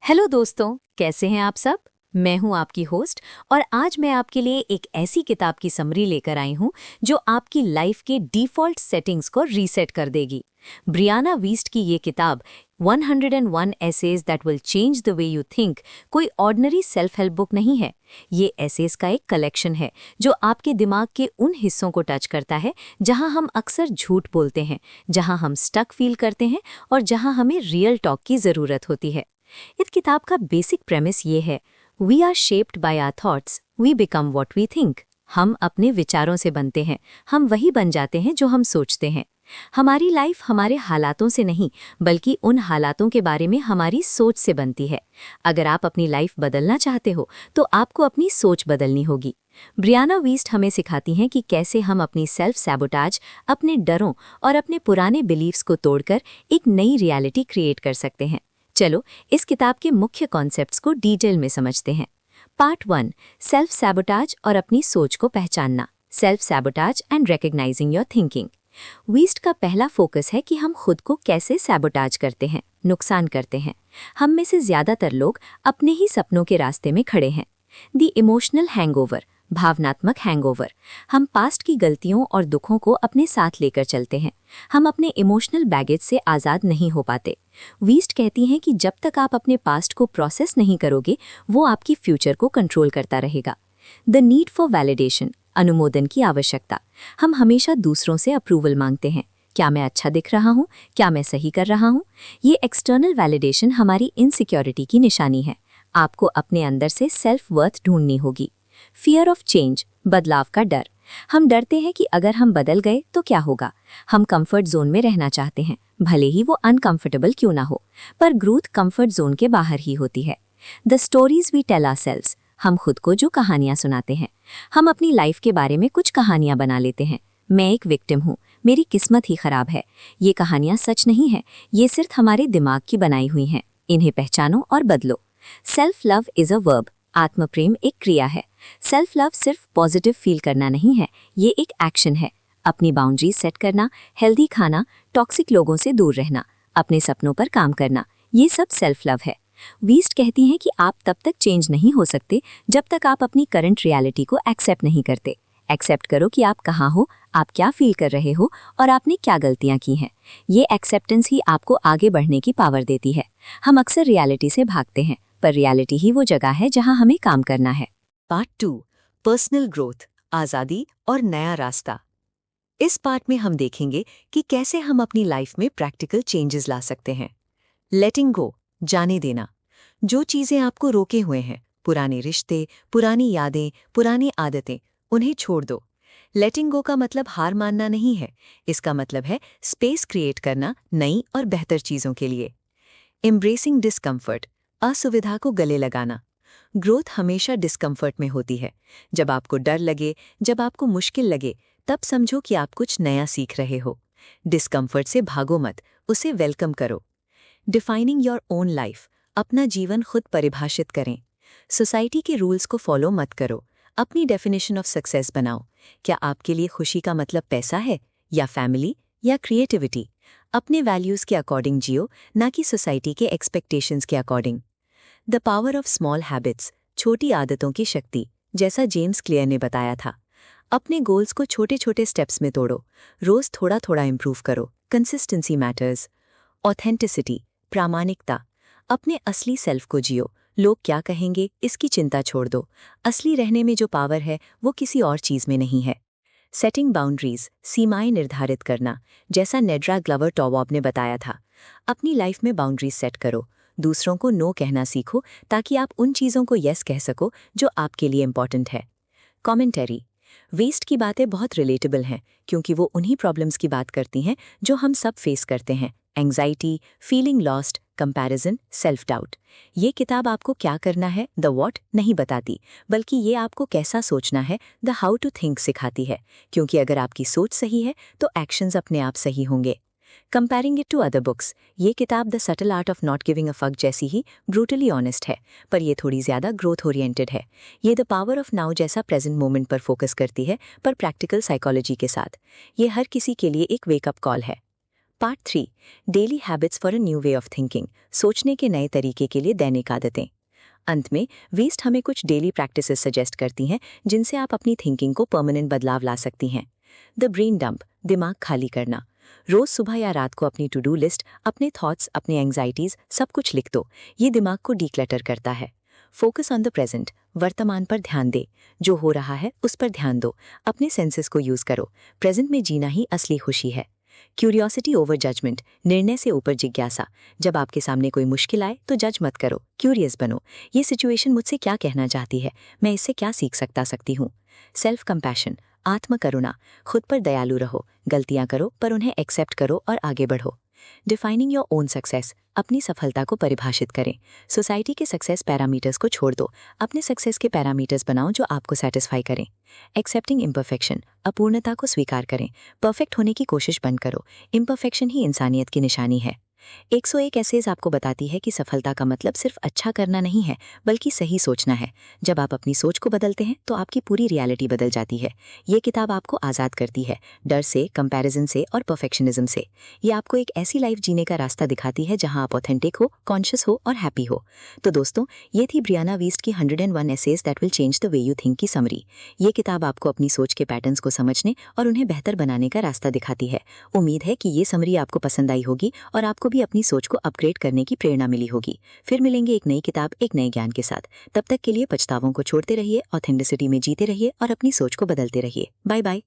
Hello दोस्तों, कैसे हैं आप सब। मैं हूं आपकी होस्ट और आज मैं आपके लिए एक ऐसी किताब की समरी लेकर आई हूं जो आपकी लाइफ के डिफ़ॉल्ट सेटिंग्स को रीसेट कर देगी। ब्रियाना वीस्ट की ये किताब 101 essays that will change the way you think कोई ऑर्डिनरी सेल्फ हेल्प बुक नहीं है। ये एसेज का एक कलेक्शन है जो आपके दिमाग के उन हिस्सों को टच करता है जहां हम अक्सर झूठ बोलते हैं, जहां हम स्टक फील करते हैं और जहां हमें रियल टॉक की ज़रूरत होती है। इस किताब का बेसिक प्रेमिस ये है, we are shaped by our thoughts, we become what we think. हम अपने विचारों से बनते हैं, हम वही बन जाते हैं जो हम सोचते हैं। हमारी लाइफ हमारे हालातों से नहीं बल्कि उन हालातों के बारे में हमारी सोच से बनती है। अगर आप अपनी लाइफ बदलना चाहते हो तो आपको अपनी सोच बदलनी होगी। ब्रियाना वीस्ट हमें सिखाती हैं कि कैसे हम अपनी सेल्फ सैबोटाज, अपने डरों और अपने पुराने बिलीव्स को तोड़कर एक नई रियलिटी क्रिएट कर सकते हैं। चलो इस किताब के मुख्य कॉन्सेप्ट्स को डिटेल में समझते हैं। पार्ट 1, सेल्फ सैबोटाज और अपनी सोच को पहचानना। Self sabotage and recognising your thinking. West का पहला फोकस है कि हम खुद को कैसे सैबोटाज करते हैं, नुकसान करते हैं। हम में से ज्यादातर लोग अपने ही सपनों के रास्ते में खड़े हैं। द इमोशनल हैंगओवर, भावनात्मक हैंगओवर। हम पास्ट की गलतियों और दुखों को अपने साथ लेकर चलते हैं। हम अपने इमोशनल बैगेज से आज़ाद नहीं हो पाते। वीस्ट कहती हैं कि जब तक आप अपने पास्ट को प्रोसेस नहीं करोगे, वो आपकी फ्यूचर को कंट्रोल करता रहेगा। द नीड फॉर वैलिडेशन, अनुमोदन की आवश्यकता। हम हमेशा दूसरों से अप्रूवल मांगते हैं। क्या मैं अच्छा दिख रहा हूँ, क्या मैं सही कर रहा हूँ। ये एक्सटर्नल वैलिडेशन हमारी इनसिक्योरिटी की निशानी है। आपको अपने अंदर से सेल्फ वर्थ ढूंढनी होगी। फियर ऑफ चेंज, बदलाव का डर। हम डरते हैं कि अगर हम बदल गए तो क्या होगा। हम कंफर्ट जोन में रहना चाहते हैं, भले ही वो अनकंफर्टेबल क्यों ना हो। पर ग्रोथ कंफर्ट जोन के बाहर ही होती है। The stories we tell ourselves, हम खुद को जो कहानियां सुनाते हैं। हम अपनी लाइफ के बारे में कुछ कहानियां बना लेते हैं। मैं एक विक्टिम हूँ, मेरी किस्मत ही खराब है। ये कहानियां सच नहीं है, ये सिर्फ हमारे दिमाग की बनाई हुई हैं। इन्हें पहचानो और बदलो। Self love is a verb, आत्म प्रेम एक क्रिया है। सेल्फ लव सिर्फ पॉजिटिव फील करना नहीं है, ये एक एक्शन है। अपनी बाउंड्रीज सेट करना, हेल्दी खाना, टॉक्सिक लोगों से दूर रहना, अपने सपनों पर काम करना, ये सब सेल्फ लव है। वीस्ट कहती हैं कि आप तब तक चेंज नहीं हो सकते जब तक आप अपनी करंट रियलिटी को एक्सेप्ट नहीं करते। एक्सेप्ट करो कि आप कहाँ हो, आप क्या फील कर रहे हो और आपने क्या गलतियां की हैं। ये एक्सेप्टेंस ही आपको आगे बढ़ने की पावर देती है। हम अक्सर रियलिटी से भागते हैं, पर रियलिटी ही वो जगह है जहां हमें काम करना है। पार्ट 2, पर्सनल ग्रोथ, आज़ादी और नया रास्ता। इस पार्ट में हम देखेंगे कि कैसे हम अपनी लाइफ में प्रैक्टिकल चेंजेस ला सकते हैं। लेटिंग गो, जाने देना। जो चीज़ें आपको रोके हुए हैं, पुराने रिश्ते, पुरानी यादें, पुरानी आदतें, उन्हें छोड़ दो। लेटिंग गो का मतलब हार मानना नहीं है, इसका मतलब है स्पेस क्रिएट करना नई और बेहतर चीज़ों के लिए। एम्ब्रेसिंग डिस्कम्फर्ट, असुविधा को गले लगाना। ग्रोथ हमेशा डिस्कम्फर्ट में होती है। जब आपको डर लगे, जब आपको मुश्किल लगे, तब समझो कि आप कुछ नया सीख रहे हो। डिस्कम्फर्ट से भागो मत, उसे वेलकम करो। डिफाइनिंग योर ओन लाइफ, अपना जीवन खुद परिभाषित करें। सोसाइटी के रूल्स को फॉलो मत करो, अपनी डेफिनेशन ऑफ सक्सेस बनाओ। क्या आपके लिए खुशी का मतलब पैसा है, या फैमिली, या क्रिएटिविटी? अपने वैल्यूज़ के अकॉर्डिंग जियो, ना कि सोसाइटी के एक्सपेक्टेशंस के according. The power of small habits, छोटी आदतों की शक्ति, जैसा जेम्स क्लियर ने बताया था। अपने गोल्स को छोटे छोटे स्टेप्स में तोड़ो, रोज थोड़ा थोड़ा इंप्रूव करो। Consistency matters. ऑथेंटिसिटी, प्रामाणिकता। अपने असली सेल्फ को जियो, लोग क्या कहेंगे इसकी चिंता छोड़ दो। असली रहने में जो पावर है वो किसी और चीज में नहीं है। सेटिंग बाउंड्रीज, सीमाएं निर्धारित करना, जैसा नेड्रा ग्लवर टॉवॉब ने बताया था। अपनी लाइफ में बाउंड्रीज सेट करो, दूसरों को नो कहना सीखो ताकि आप उन चीज़ों को यस कह सको जो आपके लिए इंपॉर्टेंट है। कमेंटरी, वेस्ट की बातें बहुत रिलेटेबल हैं क्योंकि वो उन्हीं प्रॉब्लम्स की बात करती हैं जो हम सब फेस करते हैं। Anxiety, feeling lost, comparison, self doubt. ये किताब आपको क्या करना है, द व्हाट नहीं बताती, बल्कि ये आपको कैसा सोचना है, द हाउ टू थिंक सिखाती है। क्योंकि अगर आपकी सोच सही है तो एक्शंस अपने आप सही होंगे। Comparing it to other books, ये किताब the subtle art of not giving a fuck जैसी ही ब्रूटली ऑनेस्ट है, पर ये थोड़ी ज़्यादा ग्रोथ ओरिएंटेड है। ये द पावर ऑफ नाउ जैसा प्रेजेंट मोमेंट पर फोकस करती है, पर प्रैक्टिकल साइकोलॉजी के साथ। ये हर किसी के लिए एक वेकअप कॉल है। Part 3, daily habits for a new way of thinking, सोचने के नए तरीके के लिए दैनिक आदतें। अंत में वेस्ट हमें कुछ डेली प्रैक्टिसेस सजेस्ट करती हैं जिनसे आप अपनी थिंकिंग को परमानेंट बदलाव ला सकती हैं। द ब्रेन डंप, दिमाग खाली करना। रोज सुबह या रात को अपनी टू डू लिस्ट, अपने थॉट्स, अपने एंग्जाइटीज सब कुछ लिख दो। ये दिमाग को डीक्लटर करता है। फोकस ऑन द प्रेजेंट, वर्तमान पर ध्यान दे। जो हो रहा है उस पर ध्यान दो। अपने सेंसेस को यूज करो। प्रेजेंट में जीना ही असली खुशी है। क्यूरियोसिटी ओवर जजमेंट, निर्णय से ऊपर जिज्ञासा। जब आपके सामने कोई मुश्किल आए तो जज मत करो, क्यूरियस बनो। ये सिचुएशन मुझसे क्या कहना चाहती है, मैं इससे क्या सीख सकती हूँ। सेल्फ कंपैशन, आत्म करुणा। खुद पर दयालु रहो, गलतियां करो पर उन्हें एक्सेप्ट करो और आगे बढ़ो। डिफाइनिंग योर ओन सक्सेस, अपनी सफलता को परिभाषित करें। सोसाइटी के सक्सेस पैरामीटर्स को छोड़ दो, अपने सक्सेस के पैरामीटर्स बनाओ जो आपको सेटिस्फाई करें। एक्सेप्टिंग इम्परफेक्शन, अपूर्णता को स्वीकार करें। परफेक्ट होने की कोशिश बंद करो, इम्परफेक्शन ही इंसानियत की निशानी है। 101 एसेज आपको बताती है कि सफलता का मतलब सिर्फ अच्छा करना नहीं है, बल्कि सही सोचना है। जब आप अपनी सोच को बदलते हैं तो आपकी पूरी रियलिटी बदल जाती है। ये किताब आपको आज़ाद करती है, डर से, कंपैरिजन से और परफेक्शनिज्म से। ये आपको एक ऐसी लाइफ जीने का रास्ता दिखाती है जहां आप ऑथेंटिक हो, कॉन्शियस हो और हैप्पी हो। तो दोस्तों, ये थी ब्रियाना वीस्ट की 101 essays that will change the way you think की समरी। ये किताब आपको अपनी सोच के पैटर्न्स को समझने और उन्हें बेहतर बनाने का रास्ता दिखाती है। उम्मीद है कि ये समरी आपको पसंद आई होगी और आपको भी अपनी सोच को अपग्रेड करने की प्रेरणा मिली होगी। फिर मिलेंगे एक नई किताब, एक नए ज्ञान के साथ। तब तक के लिए पछतावों को छोड़ते रहिए, ऑथेंटिसिटी में जीते रहिए और अपनी सोच को बदलते रहिए। Bye bye.